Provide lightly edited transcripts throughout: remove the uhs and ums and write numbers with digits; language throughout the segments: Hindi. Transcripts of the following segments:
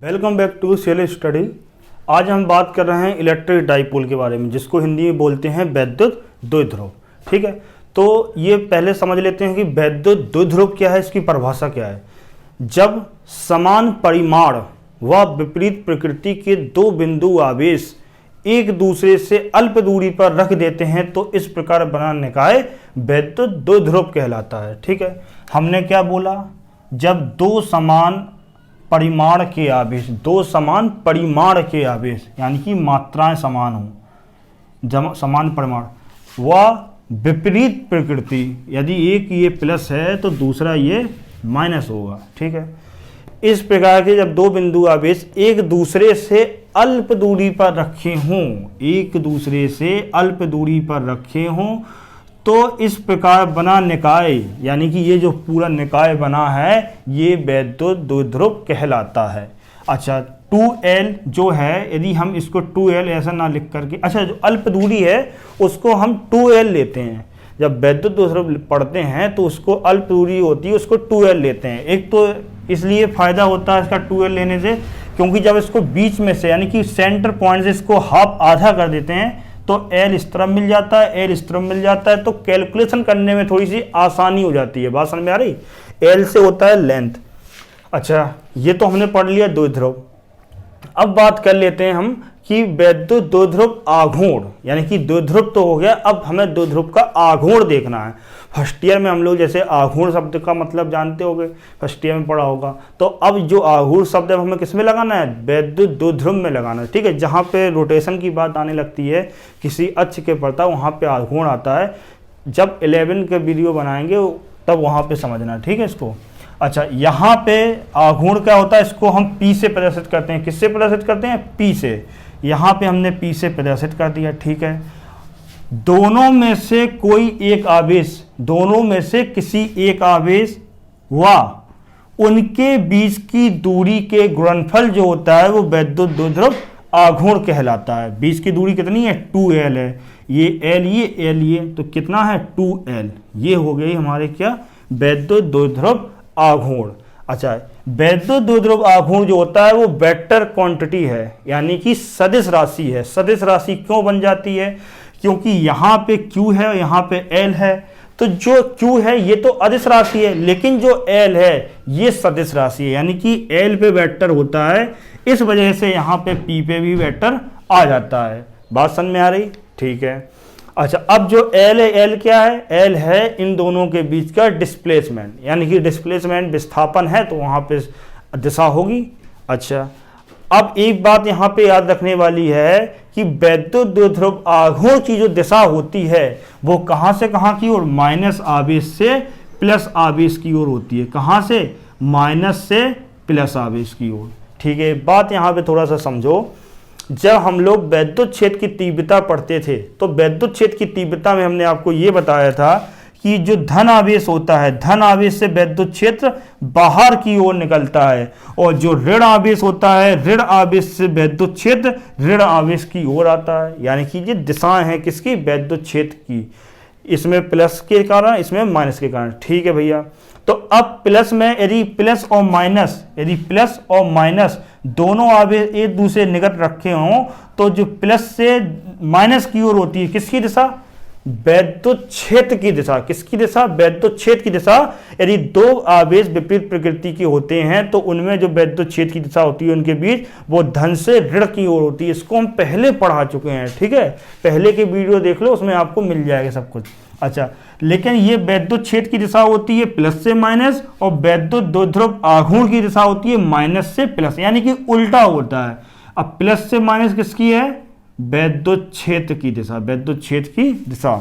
Welcome back to cell study. आज हम बात कर रहे हैं इलेक्ट्रिक डाइपोल के बारे में, जिसको हिंदी में बोलते हैं वैद्युत द्विध्रुव। ठीक है, तो ये पहले समझ लेते हैं कि वैद्युत द्विध्रुव क्या है, इसकी परिभाषा क्या है। जब समान परिमाण व विपरीत प्रकृति के दो बिंदु आवेश एक दूसरे से अल्प दूरी पर रख देते हैं तो इस प्रकार बना निकाय वैद्युत द्विध्रुव कहलाता है। ठीक है, हमने क्या बोला, जब दो समान परिमाण के आवेश, दो समान परिमाण के आवेश यानी कि मात्राएं समान हों, समान परिमाण व विपरीत प्रकृति, यदि एक ये प्लस है तो दूसरा ये माइनस होगा। ठीक है, इस प्रकार के जब दो बिंदु आवेश एक दूसरे से अल्प दूरी पर रखे हों, एक दूसरे से अल्प दूरी पर रखे हों तो इस प्रकार बना निकाय, यानी कि ये जो पूरा निकाय बना है ये वैद्युत द्विध्रुव कहलाता है। अच्छा, 2L जो है, यदि हम इसको 2L ऐसा ना लिख करके, अच्छा जो अल्प दूरी है उसको हम 2L लेते हैं। जब वैद्युत द्विध्रुव पढ़ते हैं तो उसको अल्प दूरी होती है उसको 2L लेते हैं। एक तो इसलिए फ़ायदा होता है इसका 2L लेने से, क्योंकि जब इसको बीच में से यानी कि सेंटर पॉइंट से इसको हाफ आधा कर देते हैं तो L इस तरफ मिल जाता है, L इस तरफ मिल जाता है, तो कैलकुलेशन करने में थोड़ी सी आसानी हो जाती है। बात समझ में आ रही? L से होता है लेंथ। अच्छा, ये तो हमने पढ़ लिया द्विध्रुव। अब बात कर लेते हैं हम कि वैद्युत द्विध्रुव आघूर्ण, यानी कि द्विध्रुव तो हो गया, अब हमें द्विध्रुव का आघूर्ण देखना है। फर्स्ट ईयर में हम लोग जैसे आघूर्ण शब्द का मतलब जानते होंगे, फर्स्ट ईयर में पढ़ा होगा। तो अब जो आघूर्ण शब्द है हमें किस में लगाना है? वैद्युत द्विध्रुव में लगाना है। ठीक है, जहाँ पे रोटेशन की बात आने लगती है किसी अक्ष के प्रति, वहाँ पे आघूर्ण आता है। जब 11 के वीडियो बनाएंगे तब वहाँ पे समझना। ठीक है इसको। अच्छा, यहाँ पे आघूर्ण क्या होता है, इसको हम P से प्रदर्शित करते हैं। किससे प्रदर्शित करते हैं? P से। यहाँ पे हमने P से प्रदर्शित कर दिया। ठीक है, दोनों में से कोई एक आवेश, दोनों में से किसी एक आवेश व उनके बीच की दूरी के गुणनफल जो होता है वो वैद्युत द्विध्रुव आघूर्ण कहलाता है। बीच की दूरी कितनी है? 2L है। ये L, ये L, ये तो कितना है? 2L। ये हो गई हमारे क्या? वैद्युत द्विध्रुव आघूर्ण। अच्छा, वैद्युत द्विध्रुव आघूर्ण जो होता है वो वेक्टर क्वांटिटी है, यानी कि सदिश राशि है। सदिश राशि क्यों बन जाती है? क्योंकि यहाँ पे Q है और यहाँ पे L है, तो जो Q है ये तो अदिश राशि है, लेकिन जो L है ये सदिश राशि है, यानी कि L पे वेक्टर होता है, इस वजह से यहाँ पे P पे भी वेक्टर आ जाता है। बात समझ में आ रही? ठीक है। अच्छा, अब जो L है, L क्या है? L है इन दोनों के बीच का डिस्प्लेसमेंट, यानी कि डिस्प्लेसमेंट विस्थापन है तो वहाँ पे दिशा होगी। अच्छा, अब एक बात यहाँ पे याद रखने वाली है कि वैद्युत द्विध्रुव आघूर्ण की जो दिशा होती है वो कहाँ से कहाँ की ओर? माइनस आवेश से प्लस आवेश की ओर होती है। कहाँ से? माइनस से प्लस आवेश की ओर। ठीक है, बात यहाँ पे थोड़ा सा समझो। जब हम लोग वैद्युत क्षेत्र की तीव्रता पढ़ते थे तो वैद्युत क्षेत्र की तीव्रता में हमने आपको ये बताया था कि जो धन आवेश होता है, धन आवेश से वैद्युत क्षेत्र बाहर की ओर निकलता है, और जो ऋण आवेश होता है, ऋण आवेश से वैद्युत क्षेत्र ऋण आवेश की ओर आता है। यानी कि ये दिशाएं हैं किसकी? वैद्युत क्षेत्र की। इसमें प्लस के कारण, इसमें माइनस के कारण। ठीक है भैया, तो अब प्लस में यदि प्लस और माइनस दोनों आवेश एक दूसरे निकट रखे हों तो जो प्लस से माइनस की ओर होती है किसकी दिशा? वैद्युत क्षेत्र की दिशा। किसकी दिशा? वैद्युत क्षेत्र की दिशा। यदि दो आवेश विपरीत प्रकृति के होते हैं तो उनमें जो वैद्युत क्षेत्र की दिशा होती है उनके बीच वो धन से ऋण की ओर होती है। इसको हम पहले पढ़ा चुके हैं। ठीक है, पहले के वीडियो देख लो, उसमें आपको मिल जाएगा सब कुछ। अच्छा, लेकिन ये वैद्युत क्षेत्र की दिशा होती है प्लस से माइनस, और वैद्युत द्विध्रुव आघूर्ण की दिशा होती है माइनस से प्लस, यानी कि उल्टा होता है। अब प्लस से माइनस किसकी है? वैद्युत क्षेत्र की दिशा, वैद्युत क्षेत्र की दिशा।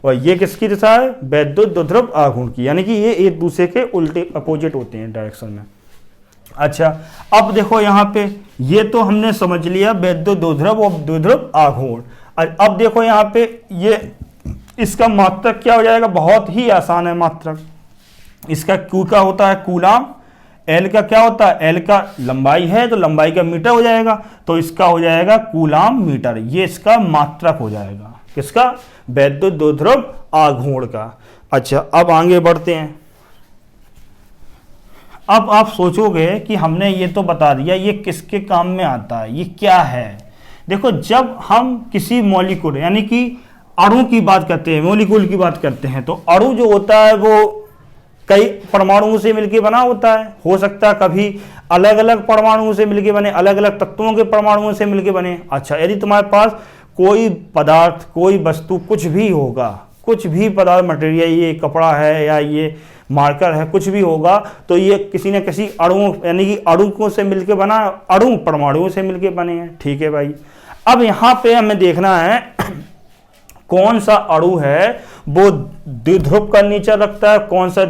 और ये किसकी दिशा है? वैद्युत द्विध्रुव आघूर्ण की, यानी कि ये एक दूसरे के उल्टे अपोजिट होते हैं डायरेक्शन में। अच्छा, अब देखो यहाँ पे ये तो हमने समझ लिया वैद्युत द्विध्रुव और द्विध्रुव आघूर्ण। अब देखो यहाँ पे ये इसका मात्रक क्या हो जाएगा? बहुत ही आसान है मात्रक। इसका Q का होता है कूलाम, L का क्या होता है? L का लंबाई है तो लंबाई का मीटर हो जाएगा, तो इसका हो जाएगा कूलाम मीटर। ये इसका मात्रक हो जाएगा। किसका? वैद्युत द्विध्रुव आघूर्ण का। अच्छा, अब आगे बढ़ते हैं। अब आप सोचोगे कि हमने ये तो बता दिया, ये किसके काम में आता है, ये क्या है। देखो, जब हम किसी मॉलिक्यूल यानी कि अणु की बात करते हैं, मॉलिक्यूल की बात करते हैं, तो अणु जो होता है वो कई परमाणुओं से मिलकर बना होता है। हो सकता है कभी अलग अलग परमाणुओं से मिलकर बने, अलग अलग तत्वों के परमाणुओं से मिलकर बने। अच्छा, यदि तुम्हारे पास कोई पदार्थ, कोई वस्तु, कुछ भी होगा, कुछ भी पदार्थ, मटेरियल, ये कपड़ा है या ये मार्कर है, कुछ भी होगा, तो ये किसी न किसी अणुओं यानी कि अणुओं से मिलकर बना, अणु परमाणुओं से मिलकर बने हैं। ठीक है भाई। अब यहाँ पे हमें देखना है कौन सा अणु है वो द्विध्रुव का नेचर रखता है, कौन सा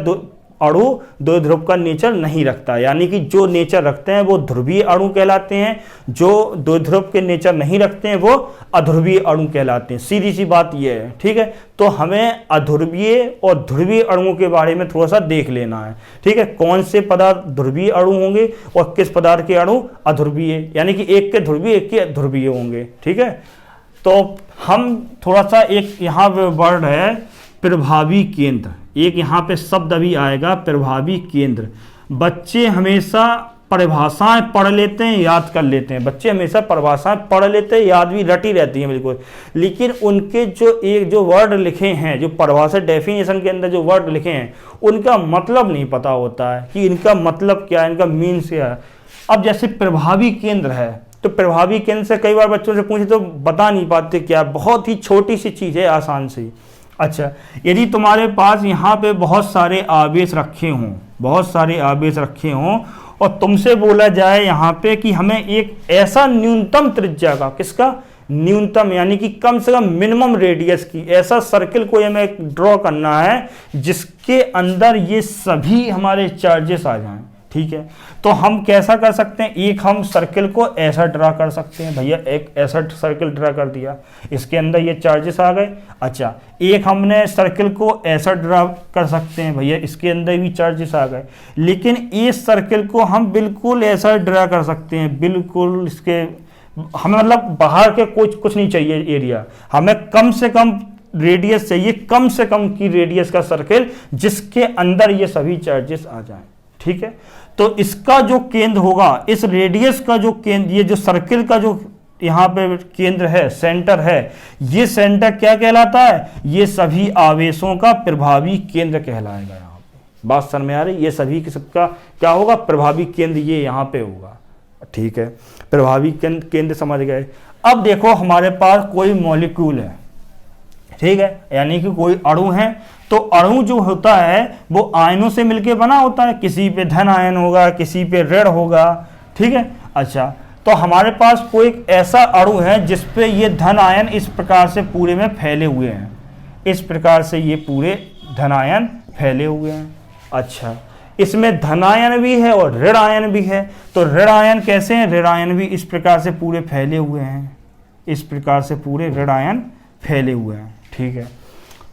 अणु द्विध्रुव का नेचर नहीं रखता। यानी कि जो नेचर रखते हैं वो ध्रुवीय अणु कहलाते हैं, जो द्विध्रुव के नेचर नहीं रखते हैं वो अध्रुवीय अणु कहलाते हैं। सीधी सी बात ये है। ठीक है, तो हमें अध्रुवीय और ध्रुवीय अणुओं के बारे में थोड़ा सा देख लेना है। ठीक है, कौन से पदार्थ ध्रुवीय अणु होंगे और किस पदार्थ के अणु अध्रुवीय, यानी कि एक के ध्रुवीय एक के अध्रुवीय होंगे। ठीक है, तो हम थोड़ा सा, एक यहाँ पे वर्ड है प्रभावी केंद्र, एक यहाँ पे शब्द अभी आएगा प्रभावी केंद्र। बच्चे हमेशा परिभाषाएं पढ़ लेते हैं, याद कर लेते हैं। बच्चे हमेशा परिभाषाएं पढ़ लेते हैं, याद भी रटी रहती हैं बिल्कुल, लेकिन उनके जो वर्ड लिखे हैं, जो परिभाषा डेफिनेशन के अंदर जो वर्ड लिखे हैं, उनका मतलब नहीं पता होता है कि इनका मतलब क्या है, इनका मीन्स क्या है। अब जैसे प्रभावी केंद्र है, तो प्रभावी केंद्र से कई बार बच्चों से पूछे तो बता नहीं पाते क्या, बहुत ही छोटी सी चीज़ है, आसान सी। अच्छा, यदि तुम्हारे पास यहाँ पे बहुत सारे आवेश रखे हों, बहुत सारे आवेश रखे हों, और तुमसे बोला जाए यहाँ पे कि हमें एक ऐसा न्यूनतम त्रिज्या का, किसका न्यूनतम, यानी कि कम से कम मिनिमम रेडियस की ऐसा सर्किल को हमें ड्रॉ करना है जिसके अंदर ये सभी हमारे चार्जेस आ जाएं। ठीक है, तो हम कैसा कर सकते हैं, एक हम सर्किल को ऐसा ड्रा कर सकते हैं। भैया एक ऐसा सर्किल ड्रा कर दिया, इसके अंदर ये चार्जेस आ गए। अच्छा, एक हमने सर्किल को ऐसा ड्रा कर सकते हैं, भैया इसके अंदर भी चार्जेस आ गए। लेकिन इस सर्किल को हम बिल्कुल ऐसा ड्रा कर सकते हैं, बिल्कुल इसके हमें मतलब बाहर के कुछ नहीं चाहिए एरिया, हमें कम से कम रेडियस चाहिए, कम से कम की रेडियस का सर्किल जिसके अंदर ये सभी चार्जेस आ जाएं। ठीक है, तो इसका जो केंद्र होगा, इस रेडियस का जो केंद्र, ये जो सर्किल का जो यहाँ पे केंद्र है, सेंटर है, ये सेंटर क्या कहलाता है, ये सभी आवेशों का प्रभावी केंद्र कहलाएगा। यहाँ पे बात समझ में आ रही, ये सभी के सबका क्या होगा, प्रभावी केंद्र ये यहाँ पे होगा। ठीक है, प्रभावी केंद्र समझ गए। अब देखो हमारे पास कोई मॉलिक्यूल है, ठीक है, यानी कि कोई अणु है, तो अणु जो होता है वो आयनों से मिलके बना होता है, किसी पे धन आयन होगा, किसी पे ऋण होगा। ठीक है, अच्छा, तो हमारे पास कोई ऐसा अणु है जिसपे ये धन आयन इस प्रकार से पूरे में फैले हुए हैं, इस प्रकार से ये पूरे धन आयन फैले हुए हैं। अच्छा, इसमें धन आयन भी है और ऋण आयन भी है, तो ऋण आयन कैसे हैं, ऋण आयन भी इस प्रकार से पूरे फैले हुए हैं, इस प्रकार से पूरे ऋण आयन फैले हुए हैं। ठीक है,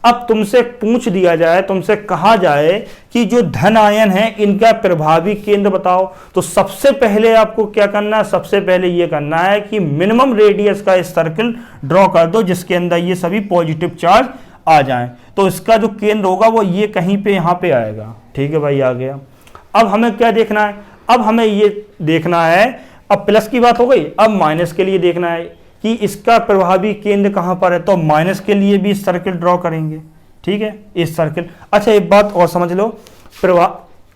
अब तुमसे पूछ दिया जाए, तुमसे कहा जाए कि जो धन आयन है इनका प्रभावी केंद्र बताओ, तो सबसे पहले आपको क्या करना है, सबसे पहले ये करना है कि मिनिमम रेडियस का इस सर्किल ड्रॉ कर दो जिसके अंदर ये सभी पॉजिटिव चार्ज आ जाएं। तो इसका जो केंद्र होगा वो ये कहीं पे यहाँ पे आएगा। ठीक है भाई, आ गया। अब हमें क्या देखना है, अब हमें ये देखना है, अब प्लस की बात हो गई, अब माइनस के लिए देखना है कि इसका प्रभावी केंद्र कहाँ पर है, तो माइनस के लिए भी सर्किल ड्रॉ करेंगे। ठीक है, इस सर्किल। अच्छा, एक बात और समझ लो,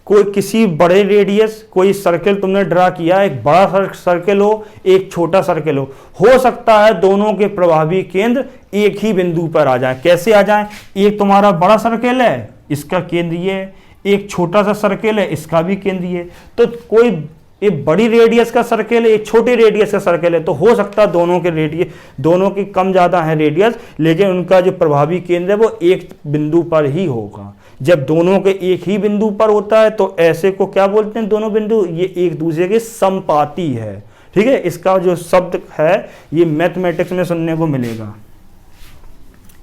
कोई किसी बड़े रेडियस कोई सर्किल तुमने ड्रा किया, एक बड़ा सर्किल हो, एक छोटा सर्किल हो सकता है दोनों के प्रभावी केंद्र एक ही बिंदु पर आ जाए। कैसे आ जाए, एक तुम्हारा बड़ा सर्किल है, इसका केंद्र ये है, एक छोटा सा सर्किल है, इसका भी केंद्र ये। तो कोई एक बड़ी रेडियस का सर्किल है, एक छोटी रेडियस का सर्किल है, तो हो सकता है दोनों के रेडियस, दोनों की कम ज़्यादा है रेडियस, लेकिन उनका जो प्रभावी केंद्र है वो एक बिंदु पर ही होगा। जब दोनों के एक ही बिंदु पर होता है तो ऐसे को क्या बोलते हैं, दोनों बिंदु ये एक दूसरे के समपाती है। ठीक है, इसका जो शब्द है ये मैथमेटिक्स में सुनने को मिलेगा।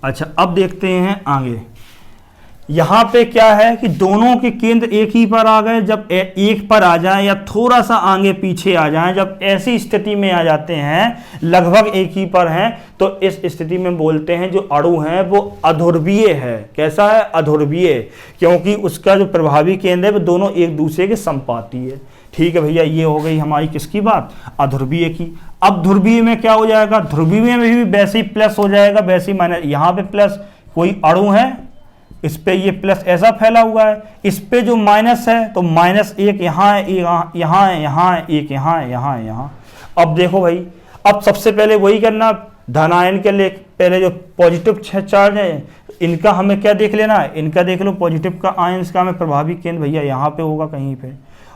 अच्छा, अब देखते हैं आगे यहाँ पे क्या है कि दोनों के केंद्र एक ही पर आ गए। जब एक पर आ जाएं या थोड़ा सा आगे पीछे आ जाएं, जब ऐसी स्थिति में आ जाते हैं लगभग एक ही पर हैं, तो इस स्थिति में बोलते हैं जो अणु है वो अध्रुवीय है। कैसा है? अध्रुवीय, क्योंकि उसका जो प्रभावी केंद्र है वो दोनों एक दूसरे के संपाती है। ठीक है भैया, ये हो गई हमारी किसकी बात? अध्रुवीय की। अब ध्रुवीय में क्या हो जाएगा? ध्रुवीय में भी वैसे ही प्लस हो जाएगा, वैसे ही माइनस। यहाँ पे प्लस, कोई अणु है इस पे ये प्लस ऐसा फैला हुआ है, इस पे जो माइनस है तो माइनस एक यहाँ है, यहाँ है, यहाँ है, एक यहाँ है, यहाँ है, यहाँ। अब देखो भाई, अब सबसे पहले वही करना, धनायन के लिए पहले जो पॉजिटिव चार्ज है इनका हमें क्या देख लेना है? इनका देख लो, पॉजिटिव का आयन का हमें प्रभावी केंद्र भैया यहाँ पे होगा कहीं पे,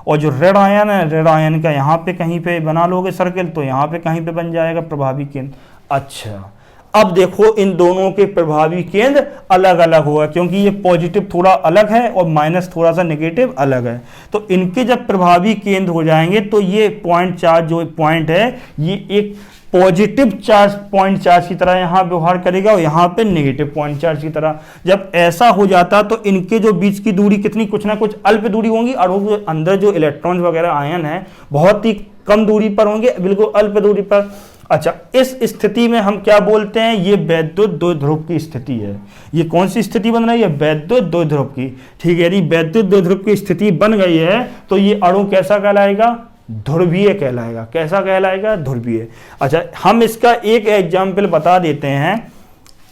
और जो ऋण आयन है ऋण आयन का यहाँ पे कहीं पे बना लोगे सर्किल, तो यहाँ पे कहीं पे बन जाएगा प्रभावी केंद्र। अच्छा, अब देखो इन दोनों के प्रभावी केंद्र अलग अलग होगा, क्योंकि ये पॉजिटिव थोड़ा अलग है और माइनस थोड़ा सा नेगेटिव अलग है। तो इनके जब प्रभावी केंद्र हो जाएंगे तो ये पॉइंट चार्ज जो पॉइंट है ये एक पॉजिटिव चार्ज पॉइंट चार्ज की तरह यहाँ व्यवहार करेगा और यहाँ पे नेगेटिव पॉइंट चार्ज की तरह। जब ऐसा हो जाता तो इनके जो बीच की दूरी कितनी, कुछ ना कुछ अल्प दूरी होंगी, और अंदर जो इलेक्ट्रॉन्स वगैरह आयन है बहुत ही कम दूरी पर होंगे, बिल्कुल अल्प दूरी पर। अच्छा, इस स्थिति में हम क्या बोलते हैं? ये वैद्युत द्विध्रुव की स्थिति है। ये कौन सी स्थिति बन रही है? वैद्युत द्विध्रुव की। ठीक है, यदि वैद्युत द्विध्रुव की स्थिति बन गई है तो ये अणु कैसा कहलाएगा? ध्रुवीय कहलाएगा। कैसा कहलाएगा? ध्रुवीय। अच्छा, हम इसका एक एग्जाम्पल बता देते हैं।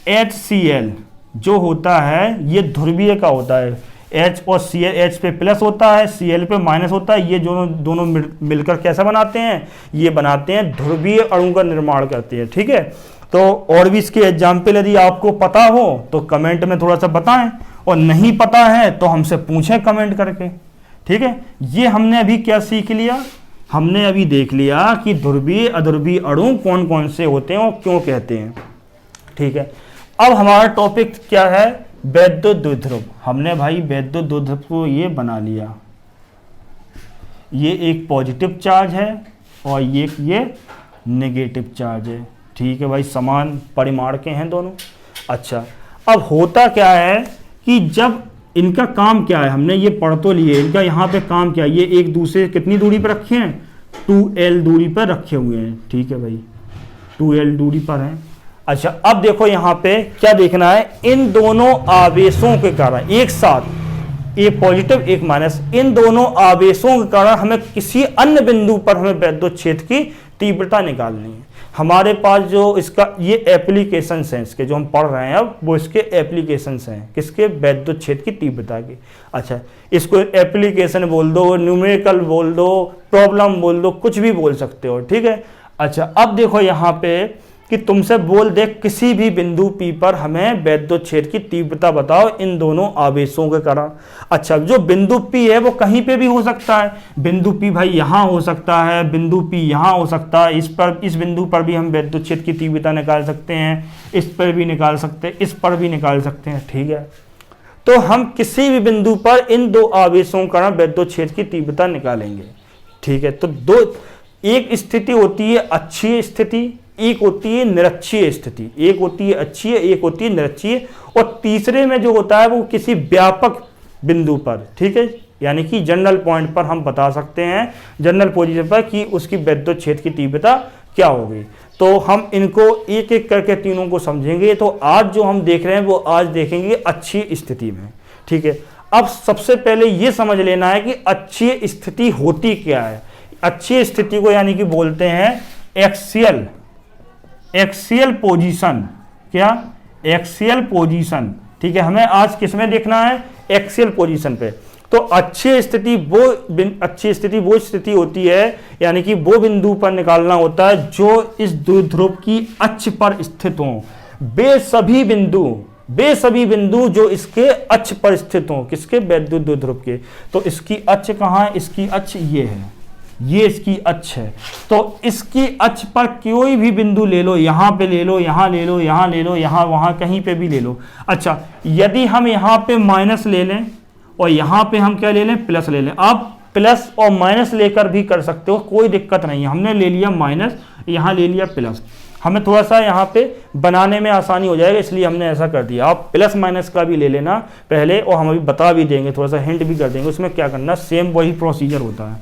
HCl जो होता है ये ध्रुवीय का होता है। H और Cl, H पे प्लस होता है, Cl पे माइनस होता है। ये दोनों मिलकर कैसा बनाते हैं? ये बनाते हैं ध्रुवीय अणु का निर्माण करते हैं। ठीक है, तो और भी इसके एग्जाम्पल यदि आपको पता हो तो कमेंट में थोड़ा सा बताएं, और नहीं पता है तो हमसे पूछें कमेंट करके। ठीक है, ये हमने अभी क्या सीख लिया? हमने अभी देख लिया कि ध्रुवीय अध्रुवीय अणु कौन कौन से होते हैं और क्यों कहते हैं। ठीक है, अब हमारा टॉपिक क्या है? वैद्युत द्विध्रुव। हमने भाई वैद्युत द्विध्रुव को ये बना लिया, ये एक पॉजिटिव चार्ज है और ये नेगेटिव चार्ज है। ठीक है भाई, समान परिमाण के हैं दोनों। अच्छा, अब होता क्या है कि जब इनका काम क्या है, हमने ये पढ़ तो लिए, इनका यहाँ पे काम क्या है? ये एक दूसरे कितनी दूरी पर रखे हैं? 2L दूरी पर रखे हुए हैं। ठीक है भाई, 2L दूरी पर हैं। अच्छा, अब देखो यहाँ पे क्या देखना है? इन दोनों आवेशों के कारण एक साथ, एक पॉजिटिव एक माइनस, इन दोनों आवेशों के कारण हमें किसी अन्य बिंदु पर हमें वैद्युत क्षेत्र की तीव्रता निकालनी है। हमारे पास जो इसका ये एप्लीकेशंस हैं, इसके जो हम पढ़ रहे हैं अब, वो इसके एप्लीकेशंस हैं किसके? वैद्युत क्षेत्र की तीव्रता के। अच्छा, इसको एप्लीकेशन बोल दो, न्यूमेरिकल बोल दो, प्रॉब्लम बोल दो, कुछ भी बोल सकते हो। ठीक है, अच्छा, अब देखो यहाँ पे कि तुमसे बोल दे किसी भी बिंदु P पर हमें वैद्युत क्षेत्र की तीव्रता बताओ इन दोनों आवेशों के कारण। अच्छा, जो बिंदु P है वो कहीं पे भी हो सकता है। बिंदु P भाई यहाँ हो सकता है, बिंदु P यहाँ हो सकता है, इस बिंदु पर भी हम वैद्युत क्षेत्र की तीव्रता निकाल सकते हैं, इस पर भी निकाल सकते हैं, इस पर भी निकाल सकते हैं। ठीक है, तो हम किसी भी बिंदु पर इन दो आवेशों के कारण वैद्युत क्षेत्र की तीव्रता निकालेंगे। ठीक है, तो एक स्थिति होती है अक्षीय स्थिति, एक होती है निरक्षीय स्थिति। एक होती है अक्षीय, एक होती है निरक्षीय, और तीसरे में जो होता है वो किसी व्यापक बिंदु पर। ठीक है, यानी कि जनरल पॉइंट पर हम बता सकते हैं, जनरल पोजीशन पर, कि उसकी वैद्युत क्षेत्र की तीव्रता क्या होगी। तो हम इनको एक एक करके तीनों को समझेंगे। तो आज जो हम देख रहे हैं वो आज देखेंगे अक्षीय स्थिति में। ठीक है, अब सबसे पहले ये समझ लेना है कि अक्षीय स्थिति होती क्या है। अक्षीय स्थिति को यानी कि बोलते हैं एक्सियल पोजीशन। क्या? Axial position. ठीक है, हमें आज किस में देखना है? एक्सियल पोजीशन पे। तो अक्षीय स्थिति वो स्थिति होती है, यानी कि वो बिंदु पर निकालना होता है जो इस द्विध्रुव की अक्ष पर स्थित हों। वे सभी बिंदु जो इसके अक्ष पर स्थित हों, किसके? वैद्युत द्विध्रुव के। तो इसकी अक्ष कहाँ है? इसकी अक्ष ये है, ये इसकी अक्ष है। तो इसकी अक्ष पर कोई भी बिंदु ले लो, यहाँ पे ले लो, यहाँ ले लो, यहाँ ले लो, यहाँ वहाँ कहीं पे भी ले लो। अच्छा, यदि हम यहाँ पे माइनस ले लें और यहाँ पे हम क्या ले लें? प्लस ले लें। आप प्लस और माइनस लेकर भी कर सकते हो, कोई दिक्कत नहीं है। हमने ले लिया माइनस, यहाँ ले लिया प्लस। हमें थोड़ा सा यहाँ पे बनाने में आसानी हो जाएगा, इसलिए हमने ऐसा कर दिया। आप प्लस माइनस का भी ले लेना पहले, और हम अभी बता भी देंगे, थोड़ा सा हिंट भी कर देंगे उसमें क्या करना, सेम वही प्रोसीजर होता है।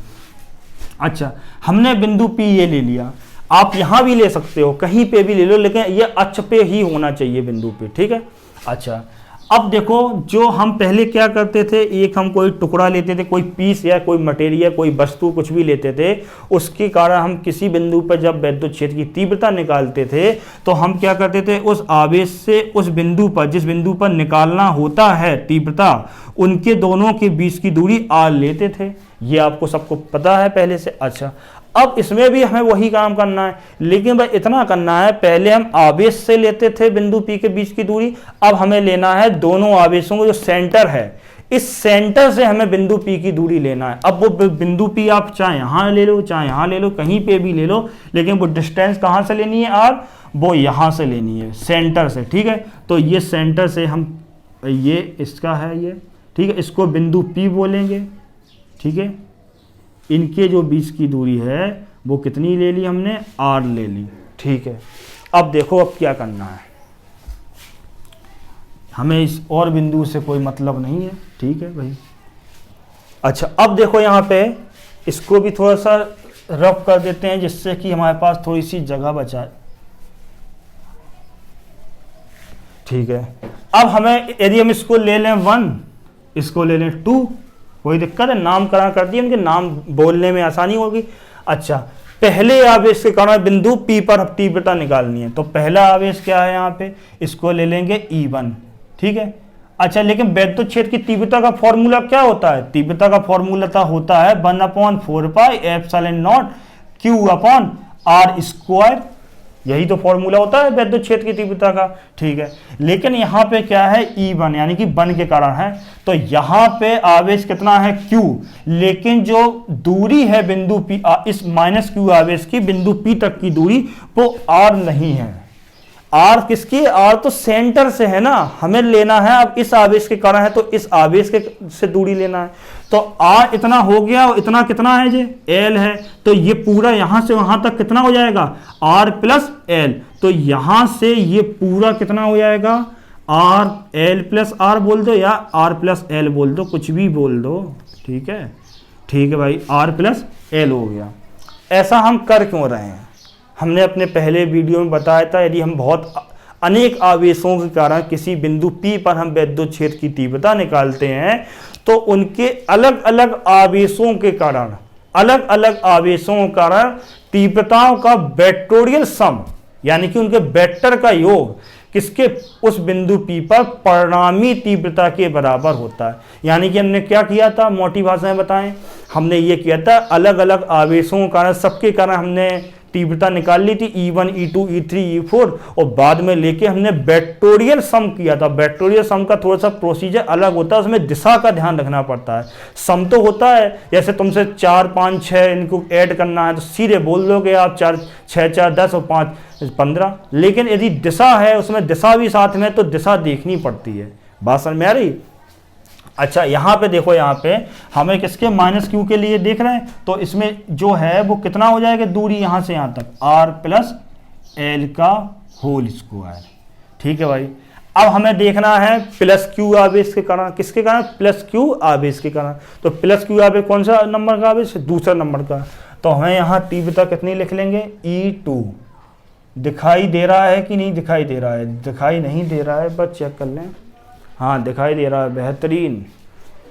अच्छा, हमने बिंदु P ये ले लिया, आप यहाँ भी ले सकते हो, कहीं पे भी ले लो, लेकिन ये अक्ष पे ही होना चाहिए बिंदु पे, ठीक है। अच्छा, अब देखो, जो हम पहले क्या करते थे, एक हम कोई टुकड़ा लेते थे, कोई पीस या कोई मटेरियल, कोई वस्तु कुछ भी लेते थे, उसके कारण हम किसी बिंदु पर जब वैद्युत क्षेत्र की तीव्रता निकालते थे तो हम क्या करते थे, उस आवेश से उस बिंदु पर, जिस बिंदु पर निकालना होता है तीव्रता, उनके दोनों के बीच की दूरी r लेते थे। ये आपको सबको पता है पहले से। अच्छा, अब इसमें भी हमें वही काम करना है, लेकिन भाई इतना करना है, पहले हम आवेश से लेते थे बिंदु P के बीच की दूरी, अब हमें लेना है दोनों आवेशों को जो सेंटर है, इस सेंटर से हमें बिंदु P की दूरी लेना है। अब वो बिंदु P आप चाहे यहाँ ले लो, चाहे यहाँ ले लो, कहीं पे भी ले लो, लेकिन वो डिस्टेंस कहाँ से लेनी है r, वो यहाँ से लेनी है, सेंटर से, ठीक है। तो ये सेंटर से हम, ये इसका है ये, ठीक है, इसको बिंदु P बोलेंगे, ठीक है। इनके जो बीच की दूरी है वो कितनी ले ली हमने, r ले ली, ठीक है। अब देखो, अब क्या करना है, हमें इस और बिंदु से कोई मतलब नहीं है, ठीक है भाई। अच्छा, अब देखो यहाँ पे इसको भी थोड़ा सा रफ कर देते हैं, जिससे कि हमारे पास थोड़ी सी जगह बचाए, ठीक है। अब हमें, यदि हम इसको ले लें 1, इसको ले लें 2, कोई दिक्कत है, नामकरण कर दिए, उनके नाम बोलने में आसानी होगी। अच्छा, पहले आवेश के कारण बिंदु P पर तीव्रता निकालनी है, तो पहला आवेश क्या है यहाँ पे, इसको ले लेंगे E1, ठीक है। अच्छा, लेकिन वैद्युत क्षेत्र की तीव्रता का फॉर्मूला क्या होता है, तीव्रता का फॉर्मूला होता है 1/4 पाई एप्सिलॉन नॉट Q/r², यही तो फॉर्मूला होता है वैद्युत क्षेत्र की तीव्रता का, ठीक है। लेकिन यहाँ पे क्या है, E1 यानी कि 1 के कारण है, तो यहाँ पे आवेश कितना है, Q, लेकिन जो दूरी है बिंदु P, इस -Q आवेश की बिंदु P तक की दूरी, वो R नहीं है। R किसकी, R तो सेंटर से है ना, हमें लेना है, अब इस आवेश के कारण है तो इस आवेश के से दूरी लेना है, तो R इतना हो गया, और इतना कितना है जे, L है, तो ये पूरा यहां से वहां तक कितना हो जाएगा, R + L, तो यहां से ये पूरा कितना हो जाएगा, R L + R बोल दो, या R + L बोल दो, कुछ भी बोल दो, ठीक है, ठीक है भाई, R + L हो गया। ऐसा हम कर क्यों रहे हैं, हमने अपने पहले वीडियो में बताया था, यदि हम बहुत अनेक आवेशों के कारण किसी बिंदु P पर हम वैद्युत क्षेत्र की तीव्रता निकालते हैं, तो उनके अलग अलग आवेशों के कारण, अलग अलग आवेशों के कारण तीव्रताओं का वेक्टोरियल सम, यानी कि उनके वेक्टर का योग किसके, उस बिंदु P पर परिणामी तीव्रता के बराबर होता है। यानी कि हमने क्या किया था, मोटी भाषा में बताएं, हमने ये किया था, अलग अलग आवेशों के कारण, सबके कारण हमने तीव्रता निकाल ली थी, E1 E2 E3 E4, और बाद में लेके हमने वेक्टोरियल सम किया था। वेक्टोरियल सम का थोड़ा सा प्रोसीजर अलग होता है, उसमें दिशा का ध्यान रखना पड़ता है। सम तो होता है, जैसे तुमसे 4 5 6 इनको ऐड करना है तो सीधे बोल दोगे आप 4 6 4 10 और 5 15, लेकिन यदि दिशा है, उसमें दिशा भी साथ में, तो दिशा देखनी पड़ती है। बात समझ में आ रही। अच्छा, यहाँ पे देखो, यहाँ पे हमें किसके, -Q के लिए देख रहे हैं, तो इसमें जो है वो कितना हो जाएगा दूरी यहाँ से यहाँ तक, R + L का होल स्क्वायर, ठीक है भाई। अब हमें देखना है +Q आवेश के कारण, किसके कारण, +Q आवेश के कारण, तो +Q आवेश कौन सा नंबर का आवेश, दूसरा नंबर का, तो हमें यहाँ तीव्रता कितनी लिख लेंगे, E2। दिखाई दे रहा है कि नहीं दिखाई दे रहा है, दिखाई नहीं दे रहा है, बस चेक कर लें, हाँ दिखाई दे रहा है, बेहतरीन,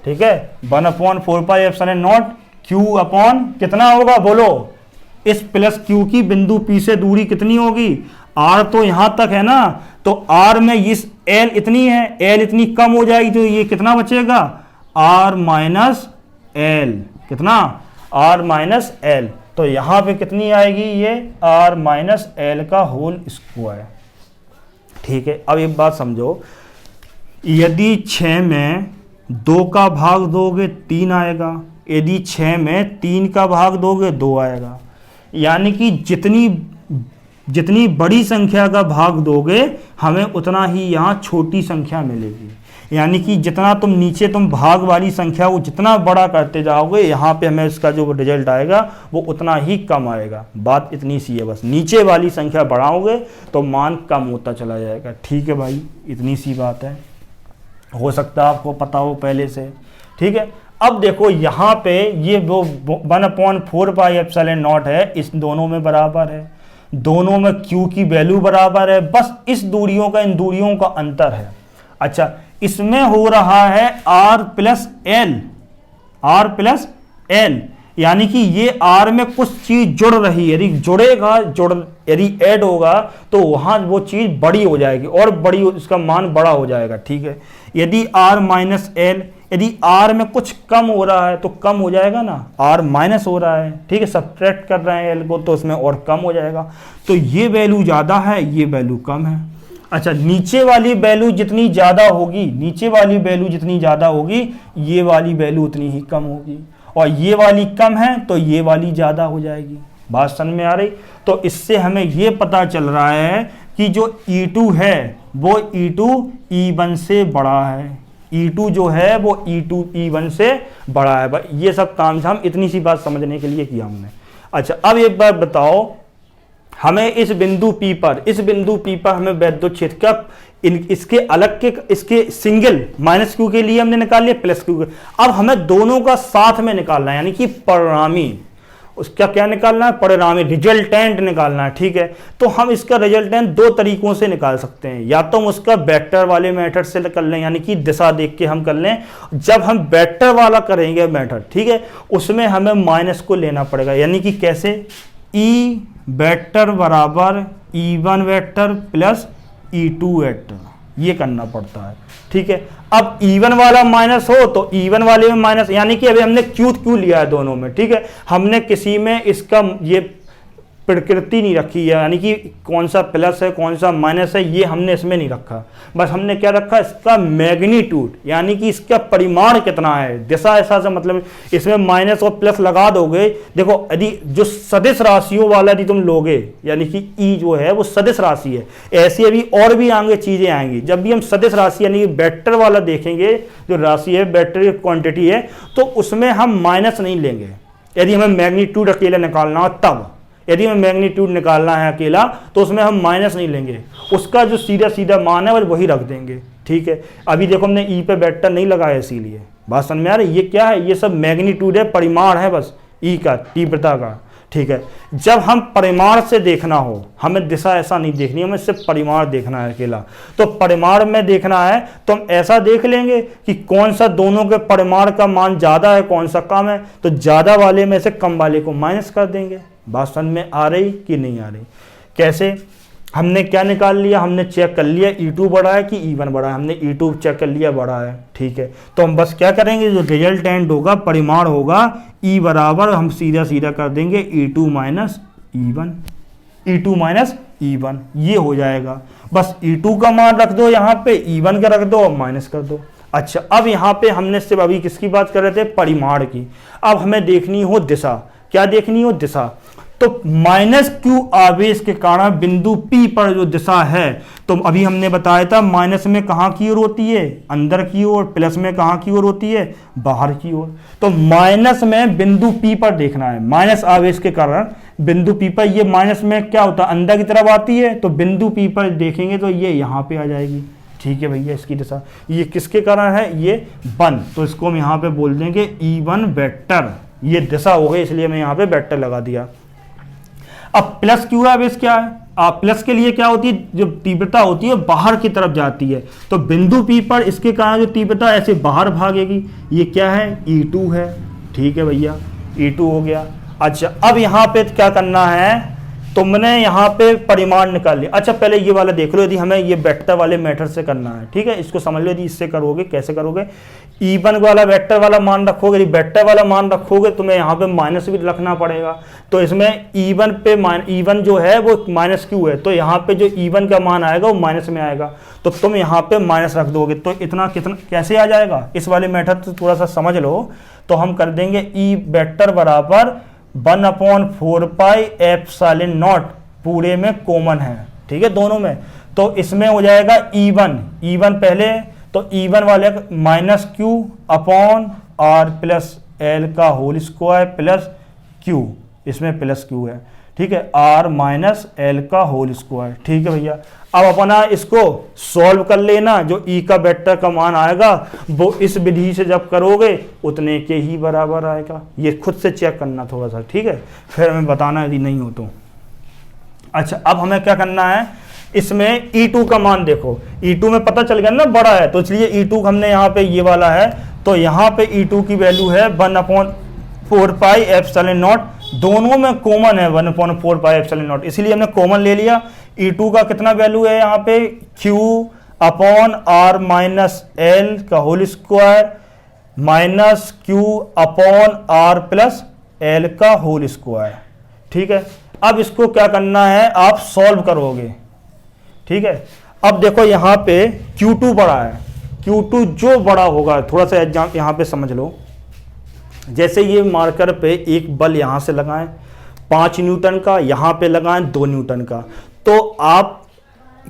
ठीक है। 1/4 पाई एप्सिलॉन नॉट Q/ कितना होगा बोलो, इस +Q की बिंदु P से दूरी कितनी होगी, R तो यहां तक है ना, तो R में इस L इतनी है, L इतनी कम हो जाएगी, तो ये कितना बचेगा, R - L, कितना, R - L, तो यहां पे कितनी आएगी, ये R - L का होल स्क्वायर, ठीक है। अब एक बात समझो, यदि 6 में 2 का भाग दोगे 3 आएगा, यदि 6 में 3 का भाग दोगे 2 आएगा, यानी कि जितनी बड़ी संख्या का भाग दोगे हमें उतना ही यहाँ छोटी संख्या मिलेगी। यानी कि जितना तुम नीचे तुम भाग वाली संख्या को जितना बड़ा करते जाओगे, यहाँ पे हमें इसका जो रिजल्ट आएगा वो उतना ही कम आएगा। बात इतनी सी है, बस नीचे वाली संख्या बढ़ाओगे तो मान कम होता चला जाएगा। ठीक है भाई, इतनी सी बात है, हो सकता है आपको पता हो पहले से। ठीक है, अब देखो यहाँ पे ये वो 1/4πε0 है, इस दोनों में बराबर है, दोनों में Q की वैल्यू बराबर है, बस इस दूरियों का इन दूरियों का अंतर है। अच्छा, इसमें हो रहा है R प्लस एल, यानी कि ये R में कुछ चीज जुड़ रही है, यदि जुड़ेगा यदि ऐड होगा तो वहां वो चीज बड़ी हो जाएगी और बड़ी इसका मान बड़ा हो जाएगा। ठीक है, यदि R माइनस एल, यदि R में कुछ कम हो रहा है तो कम हो जाएगा ना, R माइनस हो रहा है, ठीक है, सब्ट्रैक्ट कर रहे हैं L को तो उसमें और कम हो जाएगा। तो ये वैल्यू ज़्यादा है, ये वैल्यू कम है। अच्छा, नीचे वाली वैल्यू जितनी ज़्यादा होगी, नीचे वाली वैल्यू जितनी ज़्यादा होगी, ये वाली वैल्यू उतनी ही कम होगी, और ये वाली कम है तो ये वाली ज़्यादा हो जाएगी। बात समझ में आ रही? तो इससे हमें ये पता चल रहा है कि जो E2 है वो E2 E1 से बड़ा है, E2 जो है वो E2 E1 से बड़ा है। ये सब काम हम इतनी सी बात समझने के लिए किया हमने। अच्छा, अब एक बार बताओ, हमें इस बिंदु P पर हमें वैद्युत क्षेत्र का इसके अलग के इसके सिंगल माइनस Q के लिए हमने निकाल लिया, प्लस Q के। अब हमें दोनों का साथ में निकालना है, यानी कि परिणामी, उसका क्या निकालना है, परिणामी रिजल्टेंट निकालना है। ठीक है, तो हम इसका रिजल्टेंट दो तरीकों से निकाल सकते हैं, या तो हम उसका वेक्टर वाले मेथड से कर लें, यानी कि दिशा देख के हम कर लें। जब हम वेक्टर वाला करेंगे मेथड, ठीक है, उसमें हमें माइनस को लेना पड़ेगा, यानी कि कैसे, E वेक्टर बराबर E1 vector plus E2 vector, ये करना पड़ता है। ठीक है, अब E1 वाला माइनस हो तो E1 वाले में माइनस, यानी कि अभी हमने Q लिया है दोनों में। ठीक है, हमने किसी में इसका ये प्रकृति नहीं रखी है, यानी कि कौन सा प्लस है कौन सा माइनस है, ये हमने इसमें नहीं रखा। बस हमने क्या रखा, इसका मैग्नीट्यूड, यानी कि इसका परिमाण कितना है। दिशा ऐसा से मतलब इसमें माइनस और प्लस लगा दोगे। देखो, यदि जो सदिश राशियों वाला यदि तुम लोगे, यानी कि ई जो है वो सदिश राशि है, ऐसी अभी और भी आगे चीजें आएंगी। जब भी हम सदिश राशि यानी कि वेक्टर वाला देखेंगे, जो राशि है वेक्टर क्वांटिटी है, तो उसमें हम माइनस नहीं लेंगे। यदि हमें मैग्नीट्यूड अकेला निकालना हो तब, यदि हमें मैग्नीट्यूड निकालना है अकेला तो उसमें हम माइनस नहीं लेंगे, उसका जो सीधा सीधा मान है वही रख देंगे। ठीक है, अभी देखो हमने ई पे वेक्टर नहीं लगाया, इसीलिए। बात समझ में आ रही? ये क्या है, ये सब मैग्नीट्यूड है, परिमाण है बस ई का, तीव्रता का। ठीक है, जब हम परिमाण से देखना हो, हमें दिशा ऐसा नहीं देखनी, हमें सिर्फ परिमाण देखना है अकेला। तो परिमाण में देखना है तो हम ऐसा देख लेंगे कि कौन सा दोनों के परिमाण का मान ज़्यादा है कौन सा कम है, तो ज़्यादा वाले में से कम वाले को माइनस कर देंगे। बात समझ में आ रही कि नहीं आ रही? कैसे, हमने क्या निकाल लिया, हमने चेक कर लिया E2 बड़ा है कि E1 बड़ा है, हमने E2 चेक कर लिया बड़ा है। ठीक है, तो हम बस क्या करेंगे, जो रिजल्टेंट होगा परिमाण होगा E बराबर, हम सीधा सीधा कर देंगे E2 माइनस E1, ये हो जाएगा। बस E2 का मान रख दो यहाँ पे, E1 का रख दो और माइनस कर दो। अच्छा, अब यहाँ पे हमने सिर्फ अभी किसकी बात कर रहे थे, परिमाण की। अब हमें देखनी हो दिशा, क्या देखनी हो, दिशा। तो माइनस Q आवेश के कारण बिंदु P पर जो दिशा है, तो अभी हमने बताया था माइनस में कहाँ की ओर होती है, अंदर की ओर, प्लस में कहाँ की ओर होती है, बाहर की ओर। तो माइनस में बिंदु P पर देखना है, माइनस आवेश के कारण बिंदु P पर, ये माइनस में क्या होता है, अंदर की तरफ आती है, तो बिंदु P पर देखेंगे तो ये यहाँ पे आ जाएगी। ठीक है भैया, इसकी दिशा ये किसके कारण है, ये 1, तो इसको हम यहाँ पे बोल देंगे E1 वेक्टर, ये दिशा हो गई, इसलिए मैं यहाँ पे वेक्टर लगा दिया। अब प्लस Q आवेश क्या है, प्लस के लिए क्या होती है, जो तीव्रता होती है बाहर की तरफ जाती है, तो बिंदु P पर इसके कारण जो तीव्रता ऐसे बाहर भागेगी, ये क्या है, E2 है। ठीक है भैया, E2 हो गया। अच्छा, अब यहाँ पे क्या करना है, तुमने यहाँ पे परिमाण निकाल लिया। अच्छा, पहले ये वाला देख लो, यदि हमें ये वेक्टर वाले मेथड से करना है, ठीक है, इसको समझ लो। यदि इससे करोगे, कैसे करोगे, E1 वाला वेक्टर वाला मान रखोगे, यदि वेक्टर वाला मान रखोगे तुम्हें यहाँ पे माइनस भी रखना पड़ेगा। तो इसमें E1 पे E1 जो है वो माइनस Q है, तो यहाँ पे जो E1 का मान आएगा वो माइनस में आएगा, तो तुम यहाँ पे माइनस रख दोगे। तो इतना कितना कैसे आ जाएगा, इस वाले मेथड से थोड़ा सा समझ लो। तो हम कर देंगे E वेक्टर बराबर 1/4πε0, पूरे में कॉमन है, ठीक है, दोनों में। तो इसमें हो जाएगा E1 पहले, तो E1 वाले minus Q upon R plus L का होल स्क्वायर प्लस क्यू, इसमें प्लस क्यू है, ठीक है, आर माइनस एल का होल स्क्वायर। ठीक है भैया, अब अपना इसको सॉल्व कर लेना, जो ई का वेक्टर का मान आएगा वो इस विधि से जब करोगे उतने के ही बराबर आएगा। ये खुद से चेक करना थोड़ा सा, ठीक है, फिर हमें बताना यदि नहीं हो तो। अच्छा, अब हमें क्या करना है, इसमें E2 का मान देखो, E2 में पता चल गया ना बड़ा है, तो इसलिए E2 हमने यहाँ पे ये वाला है, तो यहाँ पे E2 की वैल्यू है 1/4 पाई एप्सिलॉन नॉट, दोनों में कॉमन है 1/4 पाई एप्सिलॉन नॉट, इसलिए हमने कॉमन ले लिया। E2 का कितना वैल्यू है यहाँ पे, Q upon R minus L का whole square minus Q upon R plus L का होल स्क्वायर। ठीक है, अब इसको क्या करना है, आप सॉल्व करोगे। ठीक है, अब देखो यहाँ पे Q2 बड़ा है, Q2 जो बड़ा होगा, थोड़ा सा एग्जाम यहाँ पे समझ लो, जैसे ये मार्कर पे एक बल यहाँ से लगाएं 5 न्यूटन का, यहाँ पे लगाएं 2 न्यूटन का, तो आप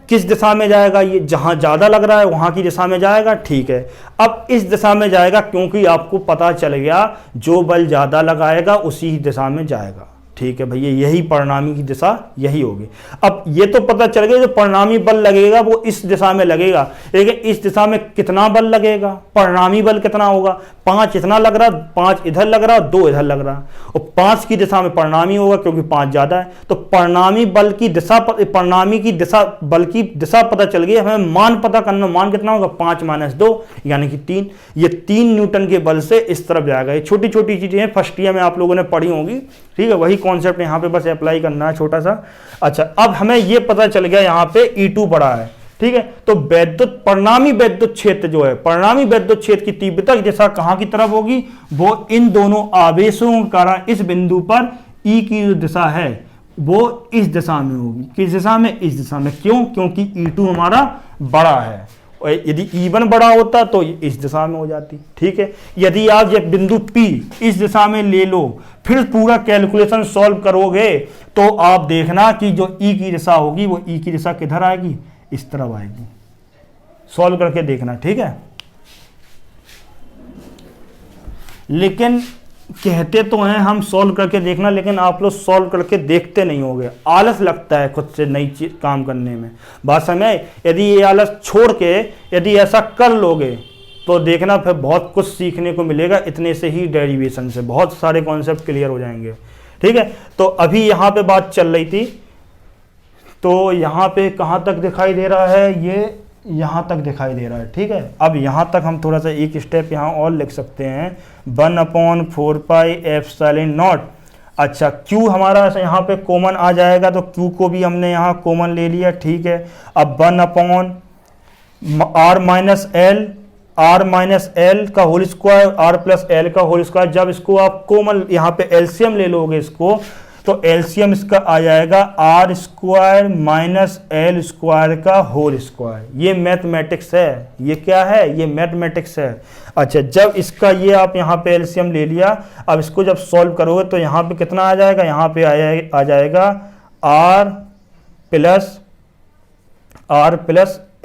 किस दिशा में जाएगा, ये जहाँ ज़्यादा लग रहा है वहाँ की दिशा में जाएगा। ठीक है, अब इस दिशा में जाएगा क्योंकि आपको पता चल गया जो बल ज़्यादा लगाएगा उसी दिशा में जाएगा। ठीक है भैया, यही परिणामी की दिशा यही होगी। अब ये तो पता चल गया जो परिणामी बल लगेगा वो इस दिशा में लगेगा, लेकिन इस दिशा में कितना बल लगेगा, परिणामी बल कितना होगा, 5 इतना लग रहा, 5 इधर लग रहा, 2 इधर लग रहा, और 5 की दिशा में परिणामी होगा क्योंकि 5 ज्यादा है। तो परिणामी बल की दिशा, परिणामी की दिशा, बल की दिशा पता चल गई, हमें मान पता करना, मान कितना होगा 5 - 2 यानी कि 3। ये 3 न्यूटन के बल से इस तरफ जाएगा। ये छोटी छोटी चीजें हैं, फर्स्ट ईयर में आप लोगों ने पढ़ी होंगी। ठीक है, वही कॉन्सेप्ट यहाँ पे बस अप्लाई करना है छोटा सा। अच्छा, अब हमें ये पता चल गया यहाँ पे E2 बड़ा है। ठीक है, तो वैद्युत परिणामी वैद्युत क्षेत्र जो है, परिणामी वैद्युत क्षेत्र की तीव्रता की दिशा कहाँ की तरफ होगी, वो इन दोनों आवेशों के कारण इस बिंदु पर E की जो दिशा है वो इस दिशा में होगी। किस दिशा में, इस दिशा में। क्यों, क्योंकि E2 हमारा बड़ा है, और यदि E1 बड़ा होता तो इस दिशा में हो जाती। ठीक है, यदि आप ये बिंदु P इस दिशा में ले लो, फिर पूरा कैलकुलेशन सॉल्व करोगे तो आप देखना कि जो E की दिशा होगी वो E की दिशा किधर आएगी, इस तरफ आएगी। सॉल्व करके देखना, ठीक है। लेकिन कहते तो हैं हम सॉल्व करके देखना, लेकिन आप लोग सॉल्व करके देखते नहीं होगे, आलस लगता है खुद से नई चीज काम करने में। बात समझ, यदि ये आलस छोड़ के यदि ऐसा कर लोगे तो देखना फिर बहुत कुछ सीखने को मिलेगा, इतने से ही डेरिवेशन से बहुत सारे कॉन्सेप्ट क्लियर हो जाएंगे। ठीक है, तो अभी यहाँ पे बात चल रही थी, तो यहाँ पे कहाँ तक दिखाई दे रहा है, ये यहाँ तक दिखाई दे रहा है। ठीक है, अब यहाँ तक हम थोड़ा सा एक स्टेप यहाँ और लिख सकते हैं, 1/4 पाई एप्सिलॉन नॉट। अच्छा, Q हमारा यहाँ पे कॉमन आ जाएगा, तो Q को भी हमने यहाँ कॉमन ले लिया। ठीक है, अब 1/r माइनस एल का whole square, r plus L का होल स्क्वायर। जब इसको आप कॉमन यहाँ पे एलसीएम ले लोगे इसको, तो एलसीएम इसका आ जाएगा R square minus L square का होल स्क्वायर। ये मैथमेटिक्स है, ये क्या है, ये मैथमेटिक्स है। अच्छा, जब इसका ये आप यहाँ पे एलसीएम ले लिया, अब इसको जब सॉल्व करोगे तो यहाँ पे कितना आ जाएगा, यहाँ पे आ जाएगा आर प्लस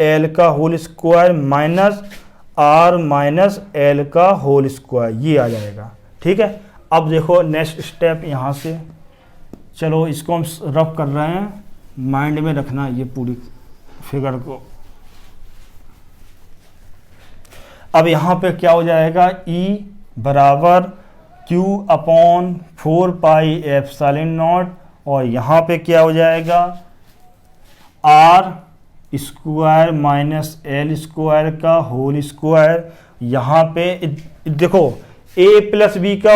एल का whole square minus R minus L का होल स्क्वायर, ये आ जाएगा। ठीक है, अब देखो नेक्स्ट स्टेप यहाँ से, चलो इसको हम रफ कर रहे हैं, माइंड में रखना ये पूरी फिगर को। अब यहाँ पे क्या हो जाएगा, E बराबर Q/4 पाई एप्सिलॉन नॉट, और यहाँ पे क्या हो जाएगा R square minus L square का होल स्क्वायर। यहाँ पे देखो a प्लस बी का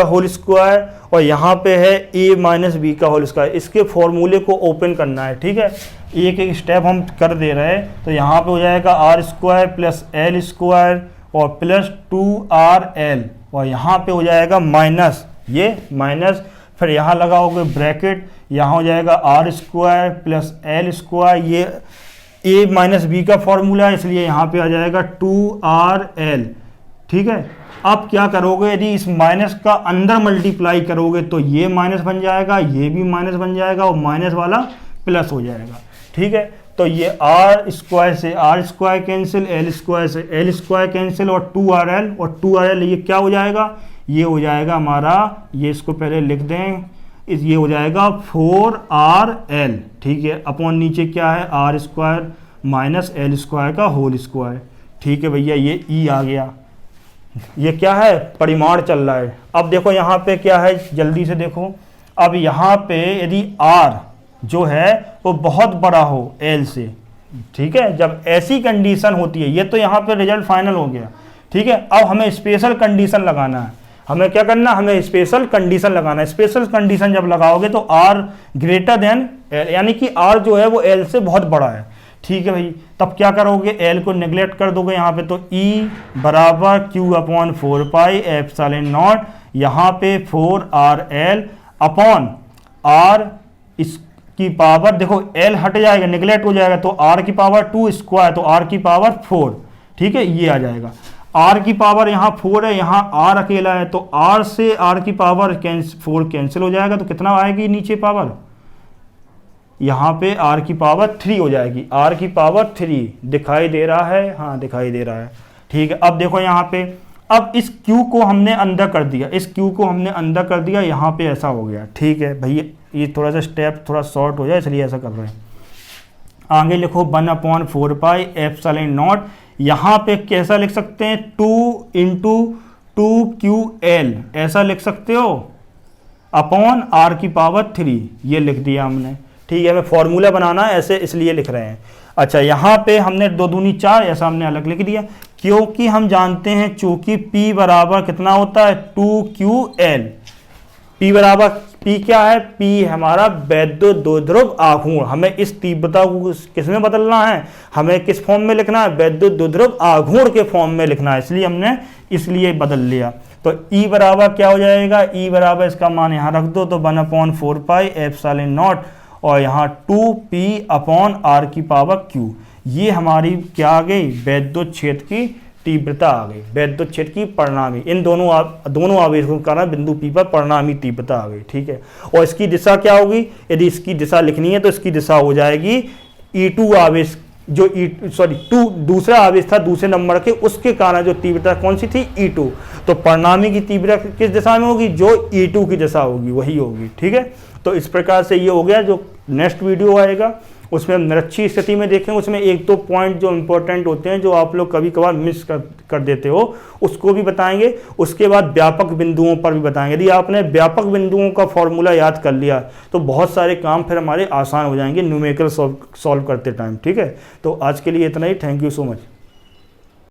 होल स्क्वायर, और यहाँ पे है a माइनस बी का होल स्क्वायर। इसके फॉर्मूले को ओपन करना है। ठीक है, एक एक स्टेप हम कर दे रहे हैं। तो यहाँ पे हो जाएगा R square plus L square और प्लस 2rl, और यहाँ पे हो जाएगा माइनस, ये माइनस, फिर यहाँ लगाओगे ब्रैकेट, यहाँ हो जाएगा R square plus L square. ये a माइनस बी का फॉर्मूला है, इसलिए यहाँ पे आ जाएगा 2rl। ठीक है, आप क्या करोगे, यदि इस माइनस का अंदर मल्टीप्लाई करोगे तो ये माइनस बन जाएगा, ये भी माइनस बन जाएगा, और माइनस वाला प्लस हो जाएगा। ठीक है, तो ये आर स्क्वायर से R square cancel, L square से एल स्क्वायर कैंसिल और 2RL और 2RL ये क्या हो जाएगा, ये हो जाएगा हमारा, ये इसको पहले लिख दें, ये हो जाएगा 4RL, ठीक है, अपॉन नीचे क्या है R square minus L square का होल स्क्वायर, ठीक है भैया, ये ई आ गया। ये क्या है, परिमाण चल रहा है। अब देखो यहाँ पे क्या है, जल्दी से देखो, अब यहाँ पे यदि आर जो है वो बहुत बड़ा हो एल से, ठीक है, जब ऐसी कंडीशन होती है, ये तो यहाँ पे रिजल्ट फाइनल हो गया, ठीक है। अब हमें स्पेशल कंडीशन लगाना है, हमें क्या करना, हमें स्पेशल कंडीशन लगाना है। स्पेशल कंडीशन जब लगाओगे तो आर ग्रेटर देन एल, यानी कि आर जो है वो एल से बहुत बड़ा है, ठीक है भाई। तब क्या करोगे, एल को नेग्लेक्ट कर दोगे यहाँ पे, तो ई बराबर क्यू अपॉन 4 एप्सिलॉन नॉट, यहाँ पे 4RL अपॉन आर इसकी पावर, देखो एल हट जाएगा, नेग्लेक्ट हो जाएगा, तो आर की पावर 2 स्क्वायर, तो आर की पावर 4, ठीक है, ये आ जाएगा। आर की पावर यहाँ 4 है, यहाँ आर अकेला है, तो आर से आर की पावर 4 कैंसिल हो जाएगा, तो कितना आएगी नीचे पावर, यहाँ पे आर की पावर 3 हो जाएगी, आर की पावर 3 दिखाई दे रहा है, हाँ दिखाई दे रहा है, ठीक है। अब देखो यहाँ पे, अब इस Q को हमने अंदर कर दिया, इस Q को हमने अंदर कर दिया, यहाँ पे ऐसा हो गया, ठीक है भैया, ये थोड़ा सा स्टेप थोड़ा शॉर्ट हो जाए इसलिए ऐसा कर रहे हैं। आगे लिखो 1/4 एप्सिलॉन नॉट, यहाँ पे कैसा लिख सकते हैं, 2 × 2QL ऐसा लिख सकते हो, अपॉन आर की पावर 3, ये लिख दिया हमने, ठीक है। हमें फॉर्मूला बनाना है ऐसे, इसलिए लिख रहे हैं। अच्छा, यहाँ पे हमने 2 दूनी 4 ऐसा हमने अलग लिख दिया, क्योंकि हम जानते हैं चूंकि P बराबर कितना होता है 2QL, P बराबर, P क्या है, P हमारा वैद्युत द्विध्रुव आघूर्ण। हमें इस तीव्रता को किस में बदलना है, हमें किस फॉर्म में लिखना है, वैद्युत द्विध्रुव आघूर्ण के फॉर्म में लिखना है, इसलिए हमने इसलिए बदल लिया। तो E बराबर क्या हो जाएगा, E बराबर इसका मान यहाँ रख दो, तो 1/4 एप्सिलॉन नॉट और यहाँ 2P अपॉन आर की पावर Q, ये हमारी क्या आ गई, वैद्युत क्षेत्र की तीव्रता आ गई, वैद्युत क्षेत्र की परिणामी, इन दोनों आवेशों के कारण बिंदु P पर परिणामी तीव्रता आ गई, ठीक है। और इसकी दिशा क्या होगी, यदि इसकी दिशा लिखनी है तो इसकी दिशा हो जाएगी E2 आवेश, जो दूसरा आवेश था दूसरे नंबर के, उसके कारण जो तीव्रता कौन सी थी, E2, तो परिणामी की तीव्रता किस दिशा में होगी, जो E2 की दिशा होगी वही होगी, ठीक है। तो इस प्रकार से ये हो गया। जो नेक्स्ट वीडियो आएगा उसमें हम निरक्षीय स्थिति में देखेंगे, उसमें 1-2 पॉइंट जो इंपॉर्टेंट होते हैं जो आप लोग कभी कभार मिस कर देते हो उसको भी बताएंगे। उसके बाद व्यापक बिंदुओं पर भी बताएंगे। यदि आपने व्यापक बिंदुओं का फॉर्मूला याद कर लिया तो बहुत सारे काम फिर हमारे आसान हो जाएंगे न्यूमेरिकल सॉल्व करते टाइम, ठीक है। तो आज के लिए इतना ही, थैंक यू सो मच।